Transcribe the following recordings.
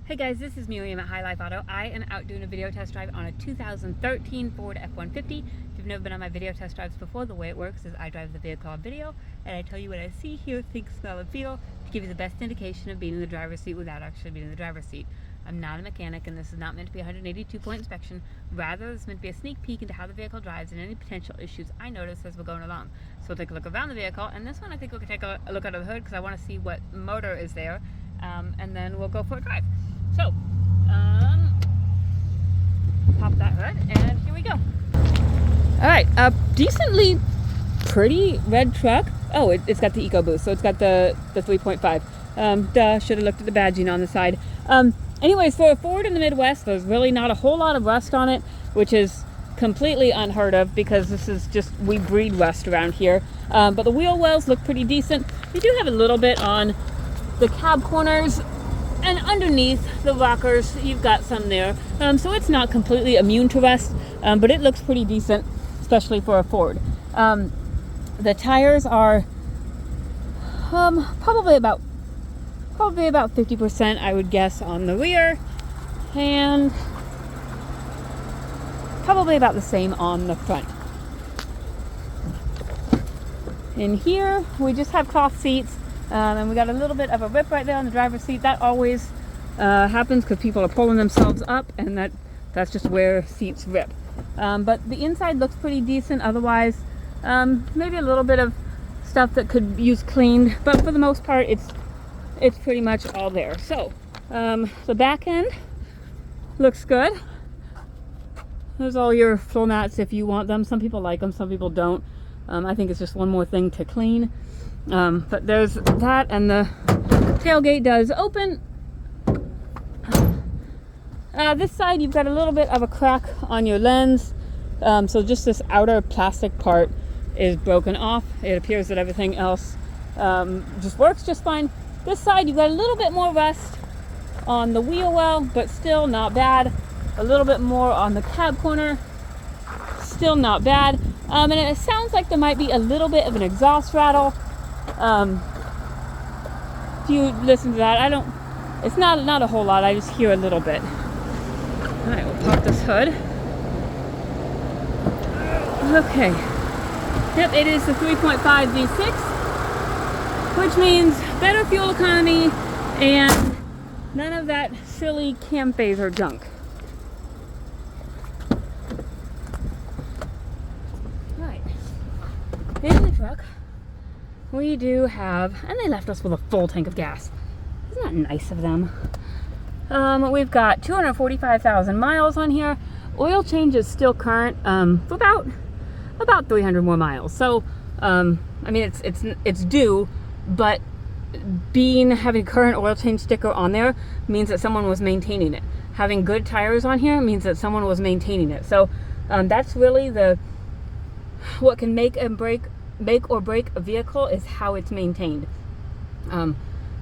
Hey guys, this is Miriam at High Life Auto. I am out doing a video test drive on a 2013 Ford F-150. If you've never been on my video test drives before, the way it works is I drive the vehicle on video and I tell you what I see, hear, think, smell, and feel to give you the best indication of being in the driver's seat without actually being in the driver's seat. I'm not a mechanic and this is not meant to be a 182-point inspection. Rather, this is meant to be a sneak peek into how the vehicle drives and any potential issues I notice as we're going along. So we'll take a look around the vehicle, and this one I think we can take a look under the hood because I want to see what motor is there, and then we'll go for a drive. So, pop that hood, and here we go. Alright, a decently pretty red truck. Oh, it's got the EcoBoost, so it's got the 3.5. Duh, should have looked at the badging on the side. Anyways, for a Ford in the Midwest, there's really not a whole lot of rust on it, which is completely unheard of because this is just, we breed rust around here. But the wheel wells look pretty decent. You do have a little bit on the cab corners, and underneath the rockers, you've got some there. So it's not completely immune to rust, but it looks pretty decent, especially for a Ford. The tires are probably about 50%, I would guess, on the rear, and probably about the same on the front. In here, we just have cloth seats. And we got a little bit of a rip right there on the driver's seat. That always happens because people are pulling themselves up, and that's just where seats rip. But the inside looks pretty decent. Otherwise, maybe a little bit of stuff that could use cleaned, but for the most part, it's pretty much all there. So the back end looks good. There's all your floor mats if you want them. Some people like them, some people don't. I think it's just one more thing to clean. But there's that, and the tailgate does open. This side, you've got a little bit of a crack on your lens. So just this outer plastic part is broken off. It appears that everything else just works just fine. This side, you've got a little bit more rust on the wheel well, but still not bad. A little bit more on the cab corner, still not bad. And it sounds like there might be a little bit of an exhaust rattle. If you listen to that, it's not a whole lot, I just hear a little bit. Alright, we'll pop this hood. Okay. Yep, it is the 3.5 V6, which means better fuel economy and none of that silly cam phaser junk. Right. In the truck, we do have, and they left us with a full tank of gas. Isn't that nice of them? We've got 245,000 miles on here. Oil change is still current for about 300 more miles. So, I mean, it's due, but having a current oil change sticker on there means that someone was maintaining it. Having good tires on here means that someone was maintaining it. So, that's really what can make or break a vehicle is how it's maintained.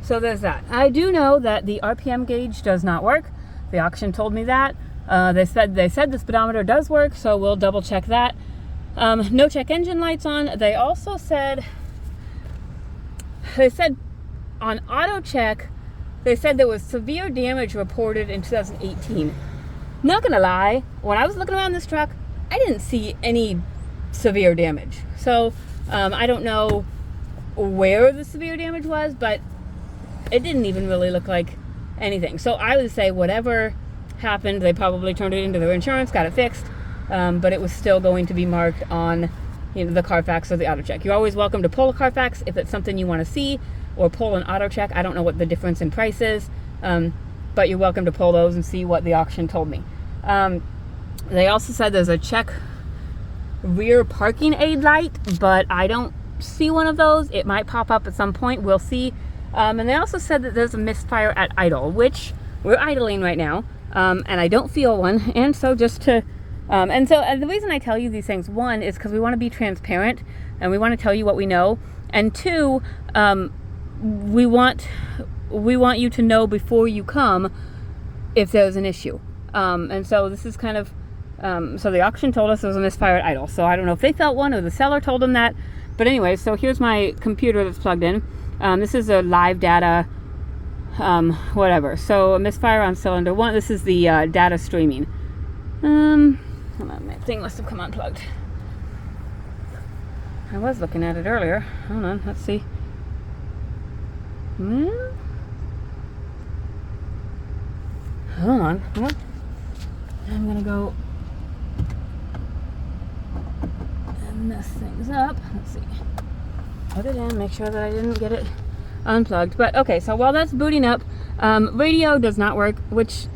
So there's that. I do know that the RPM gauge does not work. The auction told me that. They said the speedometer does work, so we'll double check that. No check engine lights on. They also said on auto check, they said there was severe damage reported in 2018. Not gonna lie, when I was looking around this truck, I didn't see any severe damage. So I don't know where the severe damage was, but it didn't even really look like anything. So I would say whatever happened, they probably turned it into their insurance, got it fixed, but it was still going to be marked on, the Carfax or the auto check. You're always welcome to pull a Carfax if it's something you want to see, or pull an auto check. I don't know what the difference in price is, but you're welcome to pull those and see what the auction told me. They also said there's a check rear parking aid light, but I don't see one of those. It might pop up at some point, we'll see. And they also said that there's a misfire at idle, which we're idling right now, and I don't feel one. And so the reason I tell you these things, one, is because we want to be transparent and we want to tell you what we know, and two, we want you to know before you come if there's an issue. And so this is kind of so the auction told us there was a misfire at idle. So I don't know if they felt one or the seller told them that. But anyway, so here's my computer that's plugged in. This is a live data whatever. So a misfire on cylinder 1. This is the data streaming. Hold on, my thing must have come unplugged. I was looking at it earlier. Hold on, let's see. Well, hold on. Well, I'm gonna go and mess things up. Let's see. Put it in, make sure that I didn't get it unplugged. But okay, so while that's booting up, radio does not work, which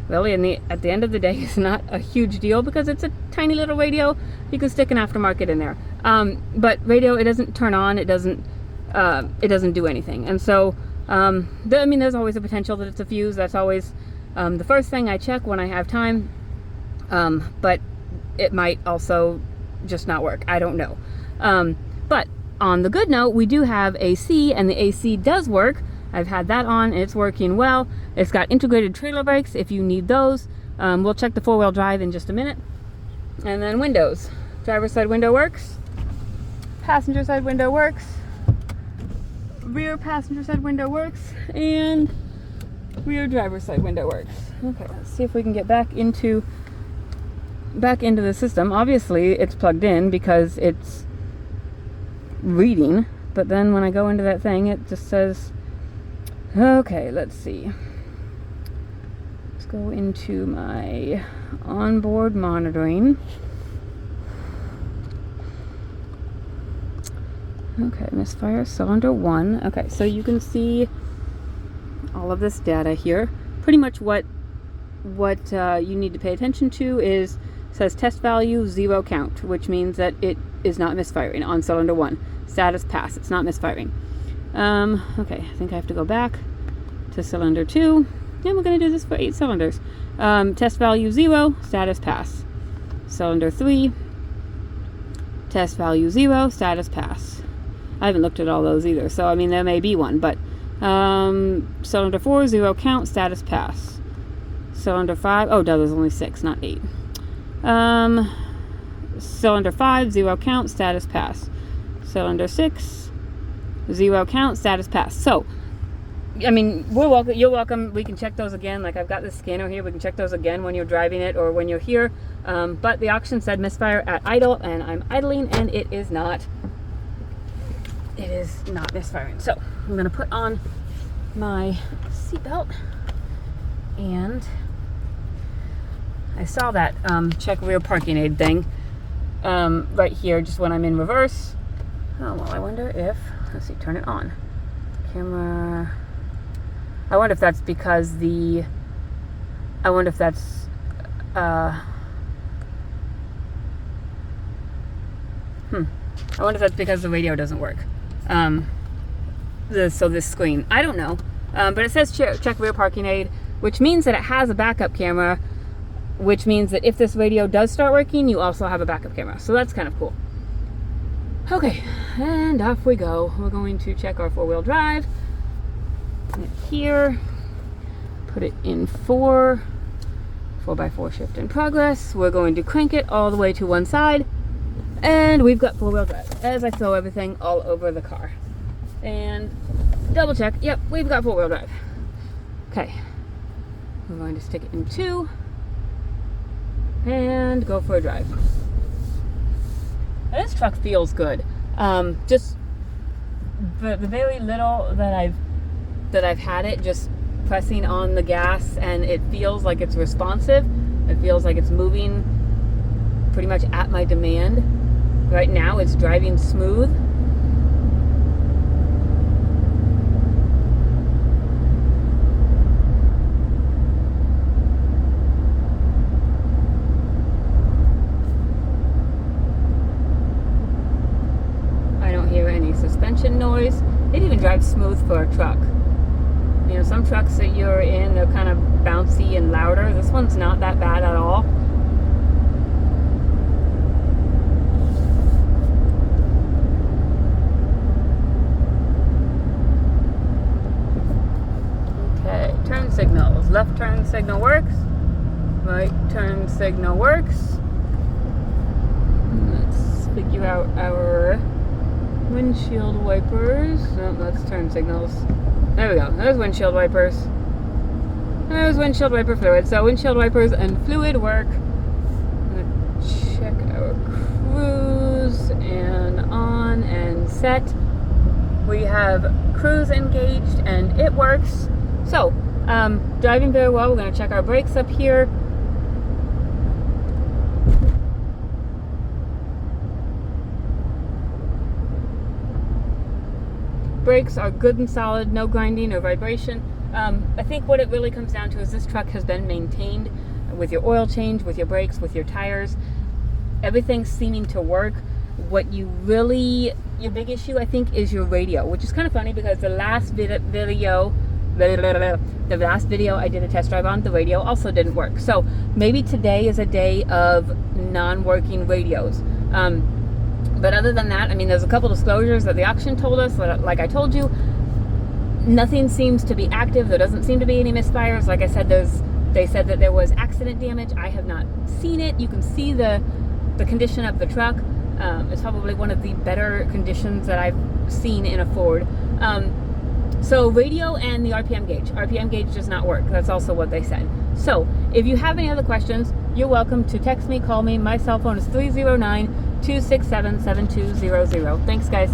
really at the end of the day is not a huge deal because it's a tiny little radio. You can stick an aftermarket in there. But radio, it doesn't turn on, it doesn't do anything. And so I mean, there's always a potential that it's a fuse. That's always the first thing I check when I have time. But it might also just not work. I don't know. But on the good note, we do have AC, and the AC does work. I've had that on, and it's working well. It's got integrated trailer brakes if you need those. We'll check the four-wheel drive in just a minute. And then windows. Driver's side window works. Passenger side window works. Rear passenger side window works. And rear driver's side window works. Okay, let's see if we can get back into the system. Obviously, it's plugged in because it's reading. But then when I go into that thing, it just says, okay, let's see. Let's go into my onboard monitoring. Okay, misfire cylinder 1. Okay, so you can see all of this data here. Pretty much what you need to pay attention to is, says test value 0 count, which means that it is not misfiring on cylinder 1. Status pass, it's not misfiring. Okay, I think I have to go back to cylinder 2, and we're going to do this for 8 cylinders. Test value 0, status pass. Cylinder 3, test value 0, status pass. I haven't looked at all those either, so I mean there may be one, but cylinder 4, 0 count, status pass. Cylinder 5, oh no, there's only 6, not 8. Cylinder 5, 0 count, status pass. Cylinder 6, 0 count, status pass. So, I mean, you're welcome. We can check those again. Like, I've got this scanner here. We can check those again when you're driving it or when you're here. But the auction said misfire at idle, and I'm idling, and it is not misfiring. So, I'm going to put on my seatbelt, and I saw that check rear parking aid thing right here just when I'm in reverse. Oh, well, I wonder if, let's see, turn it on. Camera. I wonder if that's because I wonder if that's, I wonder if that's because the radio doesn't work. So this screen, I don't know. But it says check rear parking aid, which means that it has a backup camera, which means that if this radio does start working, you also have a backup camera. So that's kind of cool. Okay, and off we go. We're going to check our four-wheel drive. Here, put it in 4x4 shift in progress. We're going to crank it all the way to one side, and we've got four-wheel drive as I throw everything all over the car. And double check, yep, we've got four-wheel drive. Okay, we're going to stick it in 2 and go for a drive. This truck feels good. Just the very little that I've had it, just pressing on the gas, and it feels like it's responsive. It feels like it's moving pretty much at my demand. Right now it's driving smooth. Suspension noise. It even drives smooth for a truck. You know, some trucks that you're in, they're kind of bouncy and louder. This one's not that bad at all. Okay, turn signals. Left turn signal works. Right turn signal works. Let's figure out our windshield wipers. No, that's turn signals. There we go. There's windshield wipers. There's windshield wiper fluid. So windshield wipers and fluid work. I'm going to check our cruise and on and set. We have cruise engaged and it works. So, driving very well. We're going to check our brakes up here. Brakes are good and solid, no grinding, no vibration. I think what it really comes down to is this truck has been maintained with your oil change, with your brakes, with your tires. Everything's seeming to work. What your big issue, I think, is your radio, which is kind of funny because the last video I did a test drive on, the radio also didn't work. So maybe today is a day of non-working radios. But other than that, I mean, there's a couple disclosures that the auction told us, like I told you, nothing seems to be active. There doesn't seem to be any misfires. Like I said, they said that there was accident damage. I have not seen it. You can see the condition of the truck. It's probably one of the better conditions that I've seen in a Ford. So radio and the RPM gauge. RPM gauge does not work. That's also what they said. So if you have any other questions, you're welcome to text me, call me. My cell phone is 309-267-7200. Thanks, guys.